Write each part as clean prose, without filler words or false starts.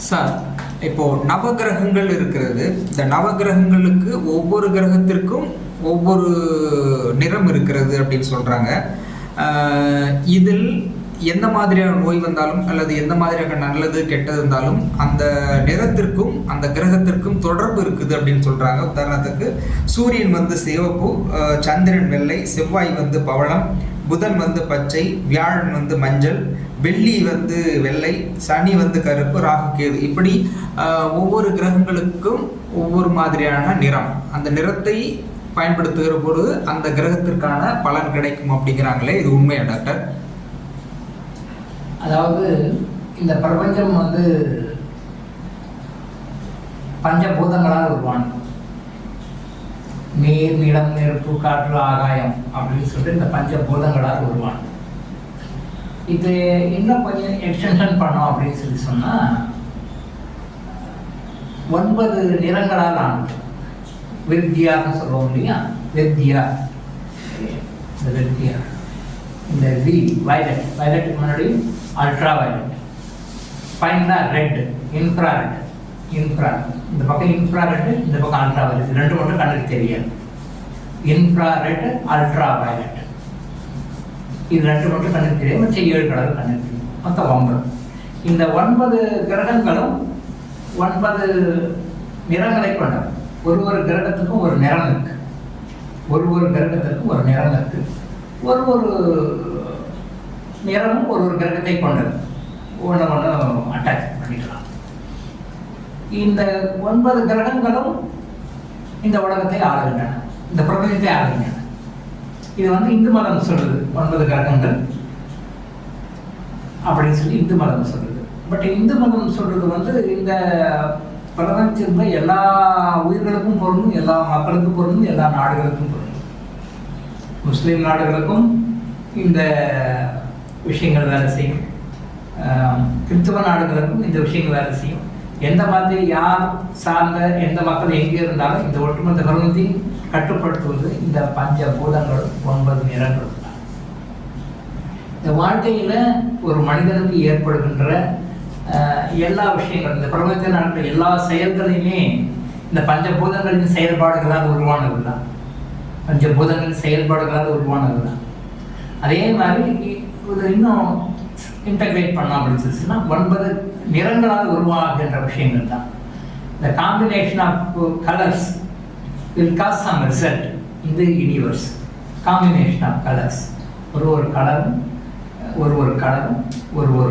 Sir, இப்போ நவகிரகங்கள் இருக்கிறது. இந்த நவகிரகங்களுக்கு ஒவ்வொரு கிரகத்திற்கும் ஒவ்வொரு நிறம் இருக்கிறது அப்படின்னு சொல்றாங்க. இதில் எந்த மாதிரியான நோய் வந்தாலும் அல்லது எந்த மாதிரியான நல்லது கெட்டது இருந்தாலும் அந்த நிறத்திற்கும் அந்த கிரகத்திற்கும் தொடர்பு இருக்குது அப்படின்னு சொல்றாங்க. உதாரணத்துக்கு சூரியன் வந்து சிவப்பு, சந்திரன் வெள்ளை, செவ்வாய் வந்து பவளம், புதன் வந்து பச்சை, வியாழன் வந்து மஞ்சள், வெள்ளி வந்து வெள்ளை, சனி வந்து கருப்பு, ராகு கேது. இப்படி ஒவ்வொரு கிரகங்களுக்கும் ஒவ்வொரு மாதிரியான நிறம். அந்த நிறத்தை பயன்படுத்துகிற பொழுது அந்த கிரகத்திற்கான பலன் கிடைக்கும் அப்படிங்கிறாங்களே, இது உண்மையா டாக்டர்? அதாவது இந்த பிரபஞ்சம் வந்து பஞ்சபூதங்களால் உருவானது. நீர், நிலம், நெருப்பு, காற்று, ஆகாயம் அப்படின்னு சொல்லிட்டு இந்த பஞ்சபூதங்களால் உருவானது. இது இன்னும் கொஞ்சம் எக்ஸ்டென்ஷன் பண்ணோம் அப்படின்னு சொல்லி சொன்னால் 9 நிறங்களால் ஆனது. வித்யான்னு சொல்லுவோம் இல்லையா? வித்யா, இந்த வித்யா, இந்த வி வயலட், வயலட்டுக்கு முன்னாடி அல்ட்ரா வயலட், ஃபைனலாக ரெட், இன்ஃப்ராரெட். இந்த பக்கம் இன்ஃப்ராரெட், இந்த பக்கம் அல்ட்ரா வயலட். ரெண்டு மட்டும் கண்ணுக்கு தெரியாது. இன்ஃப்ராரெட், அல்ட்ரா வயலட், இது ரெண்டு மட்டும் கண்ணுக்கு தெரியும். மற்ற 7 கலர் கண்ணுக்கு தெரியும். மொத்தம் 9. இந்த 9 கிரகங்களும் 9 நிறங்களை கொண்டது. ஒரு கிரகத்துக்கும் ஒரு நிறம் இருக்கு. ஒரு கிரகத்திற்கும் ஒரு நிறம் இருக்கு. ஒரு நிறமும் ஒரு கிரகத்தை கொண்டது. ஒன்று அட்டாச் பண்ணிக்கலாம். இந்த 9 கிரகங்களும் இந்த உலகத்தை ஆளுகின்றன, இந்த பிரபஞ்சத்தை ஆளுகின்றன. இது வந்து இந்து மதம் சொல்லுது, 9 கிரகங்கள் அப்படின்னு சொல்லி இந்து மதம் சொல்லுது. பட் இந்து மதம் சொல்றது வந்து இந்த பிரபஞ்சத்தில் எல்லா உயிர்களுக்கும் பொருந்தும், எல்லா மக்களுக்கும் பொருந்தும், எல்லா நாடுகளுக்கும் பொருந்தும். முஸ்லீம் நாடுகளுக்கும் இந்த விஷயங்கள் வேலை செய்யும், கிறிஸ்துவ நாடுகளுக்கும் இந்த விஷயங்கள் வேலை செய்யும். எந்த மாதிரி யார் சார்ந்த எந்த மக்கள் எங்கே இருந்தாலும் இந்த ஒட்டுமொத்த பிரபஞ்சத்தை கட்டுப்படுத்துவது இந்த பஞ்சபூதங்களும் 9 நிறங்களும் தான். இந்த வாழ்க்கையில் ஒரு மனிதனுக்கு ஏற்படுகின்ற எல்லா விஷயங்களும், இந்த பிரபஞ்சத்தில் நடக்கிற எல்லா செயல்களையுமே இந்த பஞ்சபூதங்களின் செயல்பாடுகளால் உருவானது தான். பஞ்சபூதங்களின் செயல்பாடுகளால் உருவானது தான். அதே மாதிரி இது இன்னும் இன்டகிரேட் பண்ணோம் அப்படின்னு சொல்லிச்சுன்னா 9 நிறங்களால் உருவாகின்ற விஷயங்கள் தான். இந்த combination of colours will cause some result in the universe. Combination of colours, ஒரு கலரும் ஒரு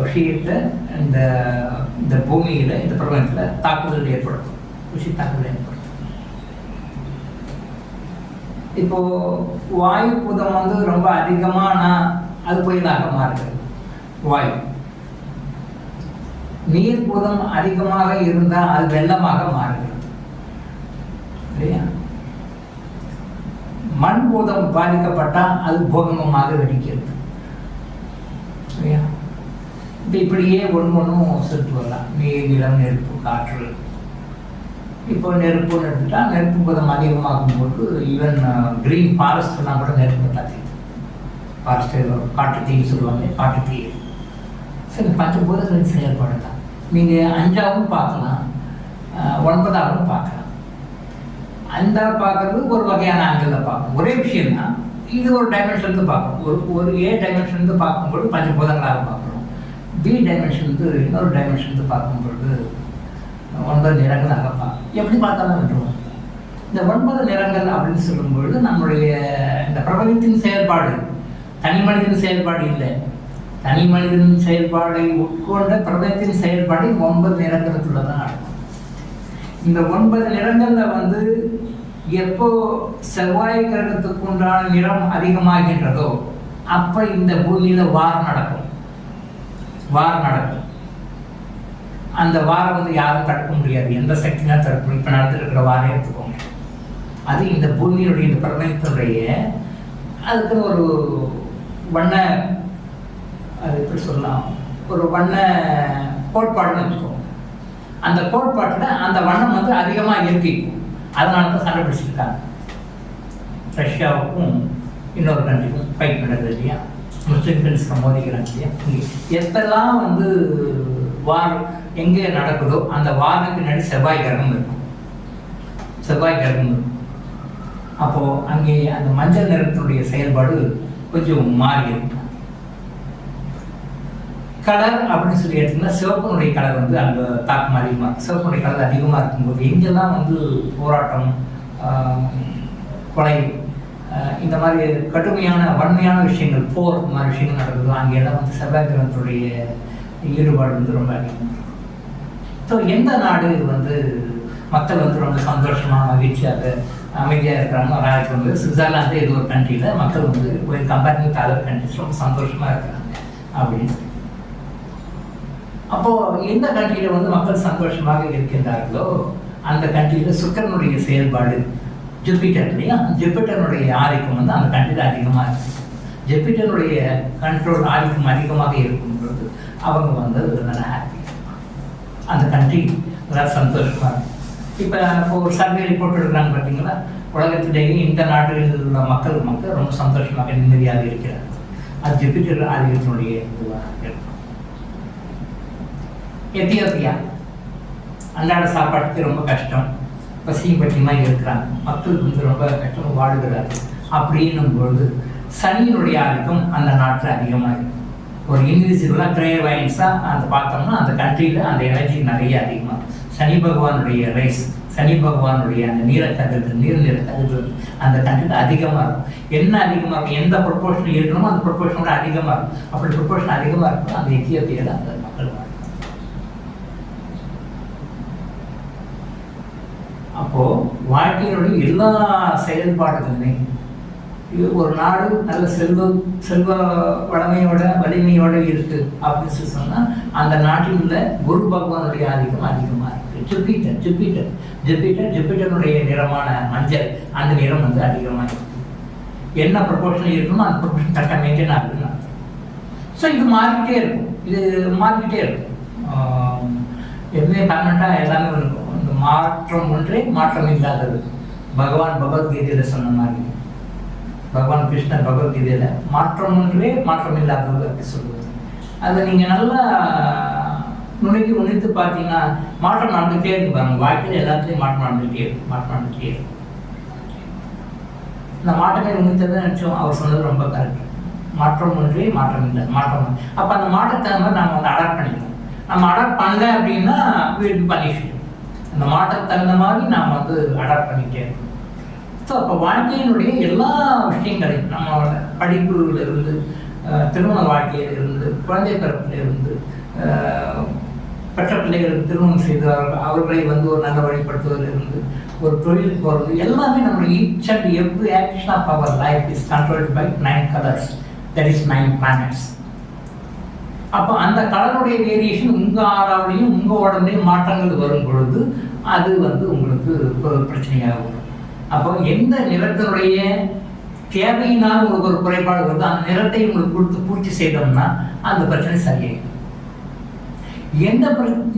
விஷயத்தை இந்த பூமியில், இந்த பிரபஞ்சத்தில் தாக்குதல் ஏற்படுத்தும், தாக்குதல் ஏற்படுத்தும். இப்போ வாயு பூதம் வந்து ரொம்ப அதிகமான அது புயலாக மாறுகிறது. வாயு. நீர் பூதம் அதிகமாக இருந்தால் அது வெள்ளமாக மாறுகிறது இல்லையா? மண் பூதம் பாதிக்கப்பட்டால் அது பூகம்பமாக வெடிக்கிறது இல்லையா? இப்படியே ஒன்றும் சொல்லிட்டு வரலாம். நீர், நிலம், நெருப்பு, காற்று. இப்போ நெருப்புன்னு எடுத்துட்டா நெருப்பு பூதம் அதிகமாகும் போது ஈவன் கிரீன் ஃபாரஸ்ட்லாம் கூட நெருப்பு பார்த்துக்குது. ஃபாரஸ்ட் காட்டு தீன்னு சொல்லுவாங்க, காட்டு தீ. சரி, பஞ்சபூதங்களின் செயல்பாடு தான். நீங்கள் 5ஆவும் பார்க்கலாம், 9ஆவும் பார்க்கலாம். 5ஆவது பார்க்கறது ஒரு வகையான ஆங்கிளில் பார்க்கணும். ஒரே விஷயம்தான், இது ஒரு டைமென்ஷன்லேருந்து பார்க்கணும். ஒரு ஏ டைமென்ஷன்லேருந்து பார்க்கும்போது பஞ்சபூதங்களாக பார்க்கணும். பி டைமென்ஷன்லேருந்து இன்னொரு டைமென்ஷன்லேருந்து பார்க்கும்பொழுது 9 நிறங்களாக பார்க்கணும். எப்படி பார்த்தாலும் விட்டுருவோம். இந்த 9 நிறங்கள் அப்படின்னு சொல்லும்பொழுது நம்முடைய இந்த பிரபஞ்சத்தின் செயல்பாடு, தனி மனிதன் செயல்பாடு இல்லை. தனி மனிதன் செயல்பாடை உட்கொண்ட பிரபஞ்சத்தின் செயல்பாடு 9 நிறங்களுக்குள்ள தான் நடக்கும். இந்த 9 நிறங்களில் வந்து எப்போ செவ்வாய் கிரகத்துக்கு உண்டான நிறம் அதிகமாகின்றதோ அப்போ இந்த பூமியில் வாரம் நடக்கும். அந்த வாரம் வந்து யாரும் தடுக்க முடியாது, எந்த சக்தினாலும் தடுக்க முடியும். இப்போ நடந்துட்டு இருக்கிற வாரம் எடுத்துக்கோங்க. அது இந்த பூமியினுடைய, இந்த பிரபஞ்சத்தினுடைய அதுக்கு ஒரு வண்ண, அது எப்படி சொல்லலாம், ஒரு வண்ண கோட்பாடுன்னு வச்சுக்கோங்க. அந்த கோட்பாட்டில் அந்த வண்ணம் வந்து அதிகமாக இருக்கும். அதனால தான் சண்டை பிடிச்சிருக்காங்க. ரஷ்யாவுக்கும் இன்னொரு கண்ட்ரிக்கும் ஃபைட் பண்ணுறது இல்லையா? முஸ்லீம் ஃப்ரெண்ட்ஸ்க்கு மோதிக்கிறாங்க இல்லையா? எப்பெல்லாம் வந்து வார் எங்கே நடக்குதோ அந்த வாருக்கு பின்னாடி செவ்வாய் கிரகம் இருக்கும். செவ்வாய் கிரகம் இருக்கும். அப்போது அங்கே அந்த மஞ்சள் நிறத்தினுடைய செயல்பாடு கொஞ்சம் மாறி இருக்கும். கலர் அப்படின்னு சொல்லி எடுத்தீங்கன்னா சிவப்பினுடைய கலர் வந்து அந்த தாக்கம் அதிகமாக இருக்கும். சிவப்பினுடைய கலர் அதிகமாக இருக்கும்போது எங்கெல்லாம் வந்து போராட்டம், கொலை, இந்த மாதிரி கடுமையான வன்மையான விஷயங்கள், போர், இந்த மாதிரி விஷயங்கள் நடக்குதோ அங்கெல்லாம் வந்து செவ்வாய் கிரகத்துடைய ஈடுபாடு வந்து ரொம்ப அதிகமாக இருக்கும். ஸோ எந்த நாடு வந்து மக்கள் வந்து ரொம்ப சந்தோஷமாக மகிழ்ச்சியாக அமைதியாக இருக்கிறாங்க, நாளைக்கு வந்து சுவிட்சர்லாந்து இது ஒரு கண்ட்ரியில் மக்கள் வந்து ஒரு கம்பேரிங் வித் அதர் கண்ட்ரிஸ் ரொம்ப சந்தோஷமாக இருக்கிறாங்க அப்படின்னு. அப்போது எந்த கண்ட்ரியில் வந்து மக்கள் சந்தோஷமாக இருக்கின்றார்களோ அந்த கண்ட்ரியில் சுக்கிரனுடைய செயல்பாடு, ஜூபிட்டர் இல்லையா, ஜூபிட்டருடைய ஆதிக்கம் வந்து அந்த கண்ட்ரியில் அதிகமாக இருக்குது. ஜூபிட்டருடைய கண்ட்ரோல் ஆதிக்கம் அதிகமாக இருக்கும்பொழுது அவங்க வந்து நல்லா ஹாப்பி, அந்த கண்ட்ரி நல்லா சந்தோஷமாக இருக்கும். இப்போ ஒரு சர்வே ரிப்போர்ட் எடுக்கிறாங்க பார்த்தீங்களா, உலகத்திலேயே இந்த நாடுகளில் உள்ள மக்கள் ரொம்ப சந்தோஷமாக நிம்மதியாக இருக்கிறார்கள். அது ஜூபிட்டர் ஆதிக்கத்தினுடைய இதுவாக இருக்கும். எத்தியோப்பியா அன்றாட சாப்பாட்டுக்கு ரொம்ப கஷ்டம், பசியும் பற்றியமாக இருக்கிறாங்க, மக்கள் வந்து ரொம்ப கஷ்டமாக வாடுகிறார்கள். அப்படின்னும் பொழுது சனியினுடைய ஆதிக்கம் அந்த நாட்டில் அதிகமாக இருக்கும். ஒரு இன்விசிபிளாக கிரேவைன்ஸாக அந்த பார்த்தோம்னா அந்த கண்ட்ரியில் அந்த எனர்ஜி நிறைய அதிகமாக, சனி பகவானுடைய ரைஸ், சனி பகவானுடைய அந்த நீரக்கதிர்கள், நீர் கதிர்கள் அந்த கண்ட்ரியில் அதிகமாக இருக்கும். என்ன அதிகமாக இருக்கும், எந்த ப்ரொப்போர்ஷன் இருக்கணுமோ அந்த ப்ரொப்போர்ஷனோட அதிகமாக இருக்கும். அப்படி ப்ரொப்போர்ஷன் அதிகமாக இருக்கும் அந்த எத்தியோப்பியாவில் அந்த மக்கள் வாழ்க்கை. அப்போது வாழ்க்கையினுடைய எல்லா செயல்பாடுகளுமே ஒரு நாடு நல்ல செல்வ வளமையோட வலிமையோட இருக்கு அப்படின்னு சொல்லி சொன்னால் அந்த நாட்டில் உள்ள குரு பகவானுடைய ஆதிக்கம் அதிகமாக இருக்கு. ஜூபிட்டருடைய நிறமான மஞ்சள், அந்த நிறம் வந்து அதிகமாக இருக்கு. என்ன ப்ரொபோர்ஷன் இருக்கணுமோ அந்த ப்ரொபோர்ஷன் கரெக்டாக மெயின்டைன் ஆகுதுன்னு அர்த்தம். ஸோ இது மாறிக்கிட்டே இருக்கும், எதுவுமே பர்மனெண்ட்டாக எல்லாமே இருக்கும். இந்த மாற்றம் ஒன்றே மாற்றம் இல்லாதது. பகவான் பகவத்கீதையில் சொன்ன மாதிரி, பகவான் கிருஷ்ணர் பகவத்கீதையில் மாற்றம் ஒன்றே மாற்றம் இல்லாதது அப்படி சொல்லுவார். அதை நீங்கள் நல்லா உணித்து பார்த்தீங்கன்னா மாற்றம் நடந்துகிட்டே இருக்கு பாருங்க. வாழ்க்கையில் எல்லாத்துலேயும் மாற்றம் நடந்துகிட்டே இருக்கு. இந்த மாற்றமே உணித்ததை நினச்சோம், அவர் சொன்னது ரொம்ப கரெக்ட். மாற்றம் ஒன்றே மாற்றம் இல்லை, மாற்றம். அப்போ அந்த மாற்றத்தை மாதிரி நம்ம வந்து அடாப்ட் பண்ணிக்கணும். நம்ம அடாப்ட் பண்ணல அப்படின்னா வீட்டு பண்ணிட்டு அந்த மாற்றத்துக்கு தகுந்த மாதிரி நாம் வந்து அடாப்ட் பண்ணிக்கிட்டே இருக்கணும். ஸோ அப்போ வாழ்க்கையினுடைய எல்லா விஷயங்களையும் நம்மளோட படிப்புலேருந்து, திருமண வாழ்க்கையிலிருந்து, குழந்தை பிறப்பிலிருந்து, பெற்ற பிள்ளைகளுக்கு திருமணம் செய்தவர்கள் அவர்களை வந்து ஒரு நல்ல வழிபடுத்துவதிலிருந்து, ஒரு தொழிலுக்கு போகிறது, எல்லாமே நம்மளுடைய each and every action of our life is controlled by 9 colors, that is 9 planets. அப்போ அந்த கலருடைய வேரியேஷன் உங்கள் ஆறாவிலையும் உங்கள் உடம்புலையும் மாற்றங்கள் வரும் பொழுது அது வந்து உங்களுக்கு பிரச்சனையாக வரும். அப்போ எந்த நிறத்தினுடைய தேவையினால் உங்களுக்கு ஒரு குறைபாடு வருது, அந்த நிறத்தை உங்களுக்கு கொடுத்து பூர்த்தி செய்தோம்னா அந்த பிரச்சனை சரியாயிடும்.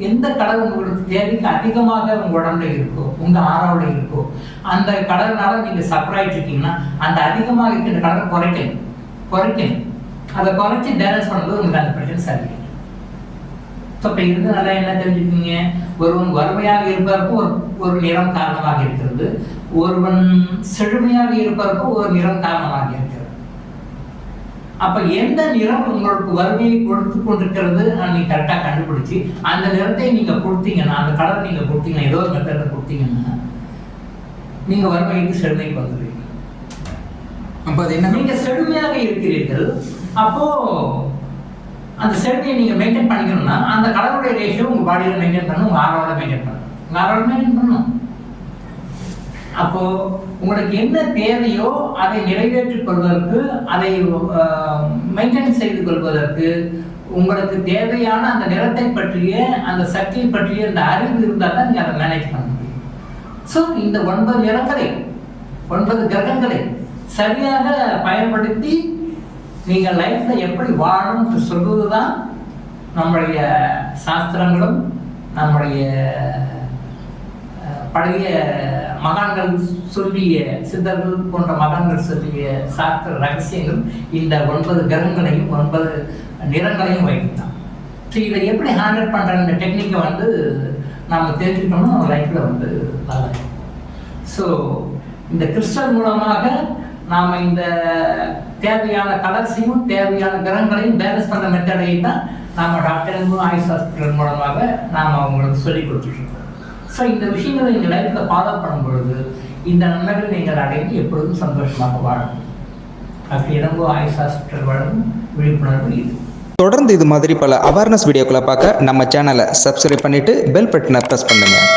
எந்த கலர் உங்களுக்கு தேவைக்கு அதிகமாக உங்கள் உடம்புல இருக்கோ, உங்கள் ஆறாவில் இருக்கோ, அந்த கலர்னால நீங்கள் சப்ராயிட்டு இருக்கீங்கன்னா அந்த அதிகமாக இருக்கின்ற கலரை குறைக்கணும். அதை குறைச்சி பேலன்ஸ் பண்ணும்போது உங்களுக்கு அந்த பிரச்சனை சரியாயிடும். ஸோ இப்போ இருந்து நல்லா என்ன தெரிஞ்சுக்கிங்க, ஒருவன் வறுமையாக இருப்பதற்கும் ஒரு நிறம் காரணமாக இருக்கிறது, ஒருவன் செழுமையாக இருப்பதற்கும் ஒரு நிறம் காரணமாக இருக்கிறது. அப்போ எந்த நிறம் உங்களுக்கு வறுமையை கொடுத்து கொண்டிருக்கிறது நீங்கள் கரெக்டாக கண்டுபிடிச்சி அந்த நிறத்தை நீங்கள் கொடுத்தீங்கன்னா, அந்த கலரை நீங்கள் கொடுத்தீங்கன்னா, ஏதோ ஒரு மெத்தடில் கொடுத்தீங்கன்னா நீங்கள் வறுமைக்கு செழுமைக்கு வந்துடுவீங்க. அப்போ அது என்ன, நீங்கள் செழுமையாக இருக்கிறீர்கள், அப்போது அந்த செழுமையை நீங்கள் மெயின்டைன் பண்ணிக்கணும்னா அந்த கலருடைய ரேஷியோ உங்கள் பாடியில் மெயின்டைன் பண்ணணும், உங்கள் ஆரோட மெயின்டைன் பண்ணணும். அப்போது உங்களுக்கு என்ன தேவையோ அதை நிறைவேற்றிக் கொள்வதற்கு, அதை மெயின்டைன் செய்து கொள்வதற்கு உங்களுக்கு தேவையான அந்த நிறத்தை பற்றிய, அந்த சக்தியை பற்றிய அந்த அறிவு இருந்தால் தான் நீங்கள் அதை மேனேஜ் பண்ண முடியும். ஸோ இந்த 9 நிறங்களை, 9 கிரகங்களை சரியாக பயன்படுத்தி நீங்கள் லைஃப்பில் எப்படி வாழணும்னு சொல்வது தான் நம்முடைய சாஸ்திரங்களும் நம்முடைய பழைய மகான்கள் சொல்லிய, சித்தர்கள் போன்ற மகான்கள் சொல்லிய சாஸ்திர ரகசியங்கள் இந்த 9 கிரகங்களையும் 9 நிறங்களையும் வைத்தான். ஸோ இதை எப்படி ஹேண்டில் பண்ணுற இந்த டெக்னிக்கை வந்து நாம் தெரிஞ்சுக்கணும்னா நம்ம லைஃப்பில் வந்து நல்லா இருக்கும். ஸோ இந்த கிறிஸ்டல் மூலமாக நாம் இந்த தேவையான கலர்ஸையும் தேவையான கிரகங்களையும் பேலன்ஸ் பண்ணுற மெத்தடையும் தான் நாம் டாக்டர் ஆயுஷ் ஹாஸ்பிட்டல் மூலமாக நாம் அவங்களுக்கு சொல்லிக் கொடுத்துட்ருக்கோம். ஸோ இந்த விஷயங்களை எங்கள் லைஃப்பில் ஃபாலோ பண்ணும் பொழுது இந்த நன்மைகள் நீங்கள் அடைந்து எப்பொழுதும் சந்தோஷமாக வாழணும். டாக்டர் இளங்கோ ஆயுஷ் ஹாஸ்பிட்டல் வழங்கும் விழிப்புணர்வு இது. தொடர்ந்து இது மாதிரி பல அவேர்னஸ் வீடியோக்களை பார்க்க நம்ம சேனலை சப்ஸ்கிரைப் பண்ணிவிட்டு பெல் பட்டனை ப்ரெஸ் பண்ணுங்கள்.